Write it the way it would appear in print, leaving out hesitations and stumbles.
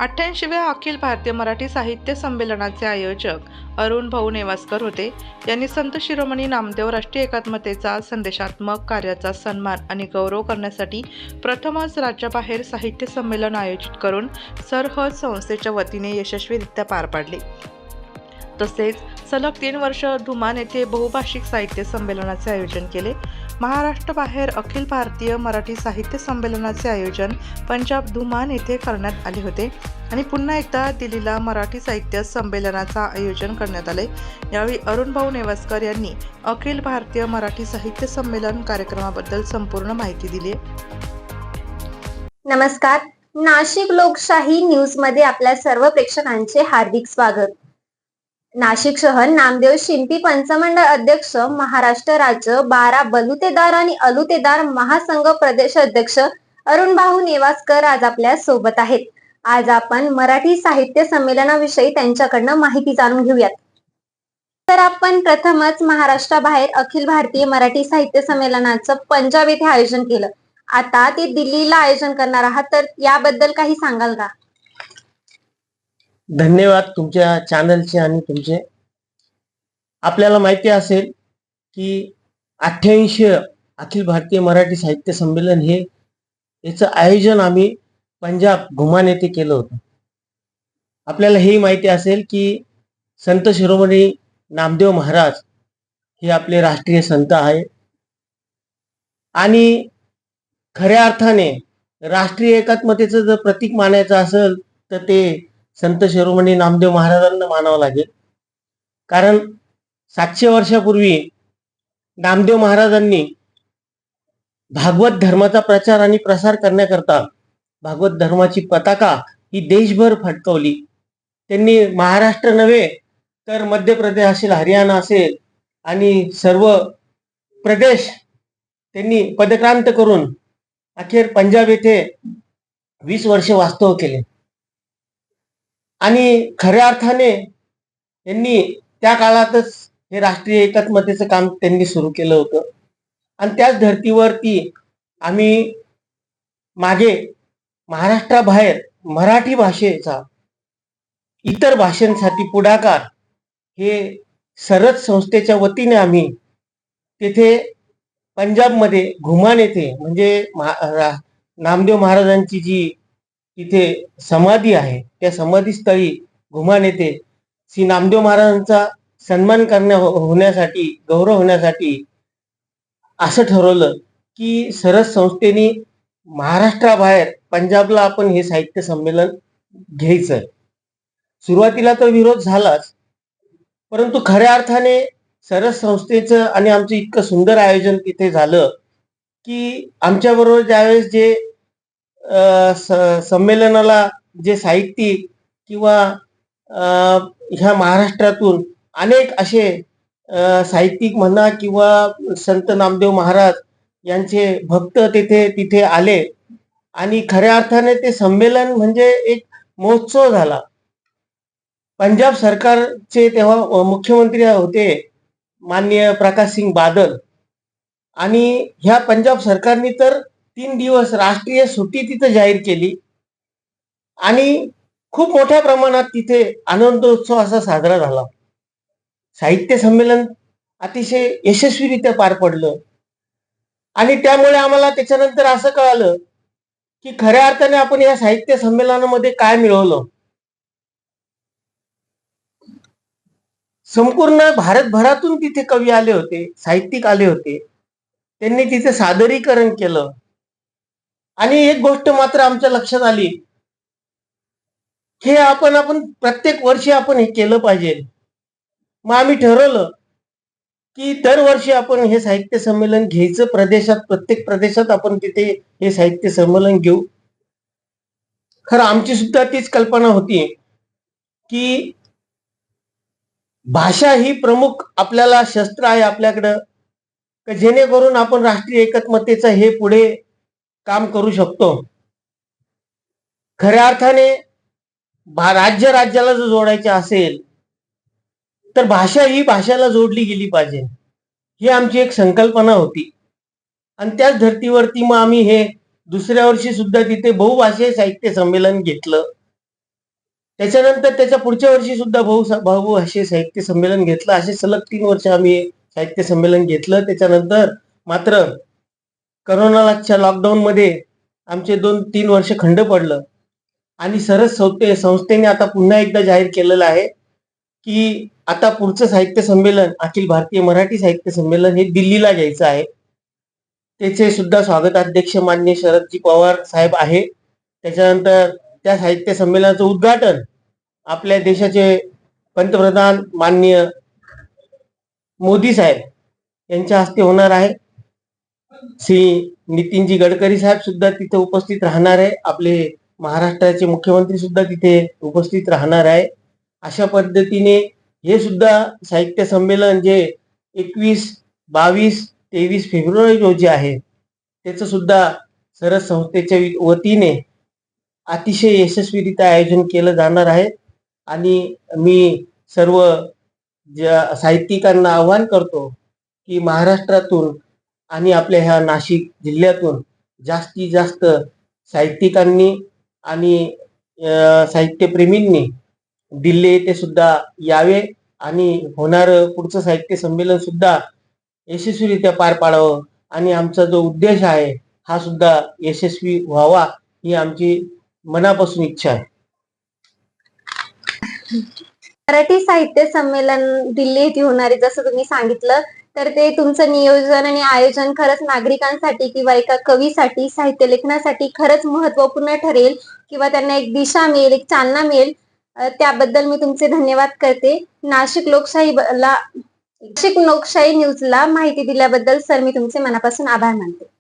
88व्या अखिल भारतीय मराठी साहित्य संमेलनाचे आयोजक अरुण भाऊ नेवासकर होते. यांनी संत शिरोमणी नामदेव राष्ट्रीय एकात्मतेचा संदेशात्मक कार्याचा सन्मान आणि गौरव करण्यासाठी प्रथमच राज्याबाहेर साहित्य संमेलन आयोजित करून सरहद संस्थेच्या वतीने यशस्वीरित्या पार पाडले. तसेच सलग 3 वर्ष धुमान येथे बहुभाषिक साहित्य संमेलनाचे आयोजन केले. महाराष्ट्राबाहेर अखिल भारतीय मराठी साहित्य संमेलनाचे आयोजन पंजाब धुमान येथे करण्यात आले होते आणि पुन्हा एकदा दिल्लीला मराठी साहित्य संमेलनाचा आयोजन करण्यात आले. यावेळी अरुण भाऊ नेवासकर यांनी अखिल भारतीय मराठी साहित्य संमेलन कार्यक्रमाबद्दल संपूर्ण माहिती दिली. नमस्कार, नाशिक लोकशाही न्यूज मध्ये आपल्या सर्व प्रेक्षकांचे हार्दिक स्वागत. नाशिक शहर नामदेव शिंपी पंचमंडळ अध्यक्ष, महाराष्ट्र राज्य 12 बलुतेदार आणि अलुतेदार महासंघ प्रदेश अध्यक्ष अरुण भाऊ नेवासकर आज आपल्या सोबत आहेत. आज आपण मराठी साहित्य संमेलनाविषयी त्यांच्याकडनं माहिती जाणून घेऊयात. तर आपण प्रथमच महाराष्ट्राबाहेर अखिल भारतीय मराठी साहित्य संमेलनाचं पंजाब येथे आयोजन केलं. आता ते दिल्लीला आयोजन करणार आहात, तर याबद्दल काही सांगाल का? धन्यवाद तुमच्या चॅनलचे आणि तुमचे. आपल्याला माहिती असेल की 88 अखिल भारतीय मराठी साहित्य संमेलन हे याचं आयोजन आम्ही पंजाब घुमान येथे केलं होतं. आपल्याला हे माहिती असेल की संत शिरोमणी नामदेव महाराज हे आपले राष्ट्रीय संत आहे आणि खऱ्या अर्थाने राष्ट्रीय एकात्मतेचं जर प्रतीक मानायचं असेल तर ते संत शिरोमणी नामदेव महाराजांना मानावं लागेल. कारण 700 वर्षापूर्वी नामदेव महाराजांनी भागवत धर्माचा प्रचार आणि प्रसार करण्याकरता भागवत धर्माची पताका ही देशभर फडकवली. त्यांनी महाराष्ट्र नव्हे तर मध्य प्रदेश असेल, हरियाणा असेल आणि सर्व प्रदेश त्यांनी पदक्रांत करून अखेर पंजाब येथे 20 वर्ष वास्तव केले आणि खऱ्या अर्थाने त्यांनी त्या काळातच हे राष्ट्रीय एकात्मतेचं काम त्यांनी सुरू केलं होतं. आणि त्याच धर्तीवरती आम्ही मागे महाराष्ट्राबाहेर मराठी भाषेचा इतर भाषांसाठी पुढाकार हे सरहद संस्थेच्या वतीने आम्ही तिथे पंजाबमध्ये घुमान येथे म्हणजे नामदेव महाराजांची जी तिथे समाधी आहे त्या समाधीस्थळी घुमान येथे श्री नामदेव महाराजांचा सन्मान होण्यासाठी गौरव होण्यासाठी असं ठरवलं की सरहद संस्थेने महाराष्ट्राबाहेर पंजाबला आपण हे साहित्य संमेलन घ्यायचं. सुरुवातीला तर विरोध झालाच, परंतु खऱ्या अर्थाने सरहद संस्थेचं आणि आमचं इतकं सुंदर आयोजन तिथे झालं की आमच्याबरोबर ज्यावेळेस जे संमेलनाला जे साहित्यिक किंवा ह्या महाराष्ट्रातून अनेक असे साहित्यिक म्हणा किंवा संत नामदेव महाराज यांचे भक्त तिथे आले आणि खऱ्या अर्थाने ते संमेलन म्हणजे एक महोत्सव झाला. पंजाब सरकारचे तेव्हा मुख्यमंत्री होते माननीय प्रकाश सिंग बादल आणि ह्या पंजाब सरकारने तर 3 दिवस राष्ट्रीय सुट्टी तिथे जाहीर केली आणि खूप मोठ्या प्रमाणात तिथे आनंदोत्सव असा साजरा झाला. साहित्य संमेलन अतिशय यशस्वीरित्या पार पडलं आणि त्यामुळे आम्हाला त्याच्यानंतर असं कळालं की खऱ्या अर्थाने आपण या साहित्य संमेलनामध्ये काय मिळवलं. संपूर्ण भारतभरातून तिथे कवी आले होते, साहित्यिक आले होते, त्यांनी तिथे सादरीकरण केलं आणि एक गोष्ट मात्र आमच्या लक्षात आली, हे आपण प्रत्येक वर्षी आपण हे केलं पाहिजे. मग आम्ही ठरवलं की दरवर्षी आपण हे साहित्य संमेलन घ्यायचं. प्रत्येक प्रदेशात आपण तिथे हे साहित्य संमेलन घेऊ. खरं आमची सुद्धा तीच कल्पना होती की भाषा ही प्रमुख आपल्याला शस्त्र आहे आपल्याकडं, जेणेकरून आपण राष्ट्रीय एकात्मतेचं हे पुढे काम करू शकतो. खऱ्या अर्थाने राज्याला जर जोडायचे असेल तर भाषा ही भाषेला जोडली गेली पाहिजे, ही आमची एक संकल्पना होती. आणि त्याच धर्तीवरती मग आम्ही हे दुसऱ्या वर्षी सुद्धा तिथे बहुभाषीय साहित्य संमेलन घेतलं त्याच्यानंतर त्याच्या पुढच्या वर्षी सुद्धा बहुभाषीय साहित्य संमेलन घेतलं. असे सलग 3 वर्ष आम्ही साहित्य संमेलन घेतलं. त्याच्यानंतर मात्र करोनाच्या लॉकडाऊन मध्ये आमचे 2-3 वर्ष खंड पडलं आणि सरस संस्थेने आता पुन्हा एकदा जाहीर केलेलं आहे की आता पुढचं साहित्य संमेलन अखिल भारतीय मराठी साहित्य संमेलन हे दिल्लीला घ्यायचं आहे. त्याचे सुद्धा स्वागताध्यक्ष माननीय शरदजी पवार साहेब आहे. त्याच्यानंतर त्या साहित्य संमेलनाचं उद्घाटन आपल्या देशाचे पंतप्रधान माननीय मोदी साहेब यांच्या हस्ते होणार आहे. श्री नितीनजी गडकरी साहेब सुद्धा तिथे उपस्थित राहणार आहे. आपले महाराष्ट्राचे मुख्यमंत्री सुद्धा तिथे उपस्थित राहणार आहे. अशा पद्धतीने हे सुद्धा साहित्य संमेलन जे 21, 22, 23 फेब्रुवारी रोजी आहे त्याचं सुद्धा सरस संस्थेच्या वतीने अतिशय यशस्वीरित्या आयोजन केलं जाणार आहे. आणि मी सर्व साहित्यिकांना आवाहन करतो की महाराष्ट्रातून आणि आपल्या ह्या नाशिक जिल्ह्यातून जास्तीत जास्त साहित्यिकांनी आणि साहित्यप्रेमींनी दिल्ली येथे सुद्धा यावे आणि होणारं पुढचं साहित्य संमेलन सुद्धा यशस्वीरित्या पार पाडावं आणि आमचा जो उद्देश आहे हा सुद्धा यशस्वी व्हावा ही आमची मनापासून इच्छा आहे. मराठी साहित्य संमेलन दिल्ली येथे होणारे जसं तुम्ही सांगितलं, तर ते तुमचं नियोजन आणि आयोजन खरंच नागरिकांसाठी किंवा एका कवीसाठी साहित्य लेखनासाठी खरंच महत्वपूर्ण ठरेल किंवा त्यांना एक दिशा मिळेल, एक चालना मिळेल. त्याबद्दल मी तुमचे धन्यवाद करते. नाशिक लोकशाही न्यूजला माहिती दिल्याबद्दल सर मी तुमचे मनापासून आभार मानते.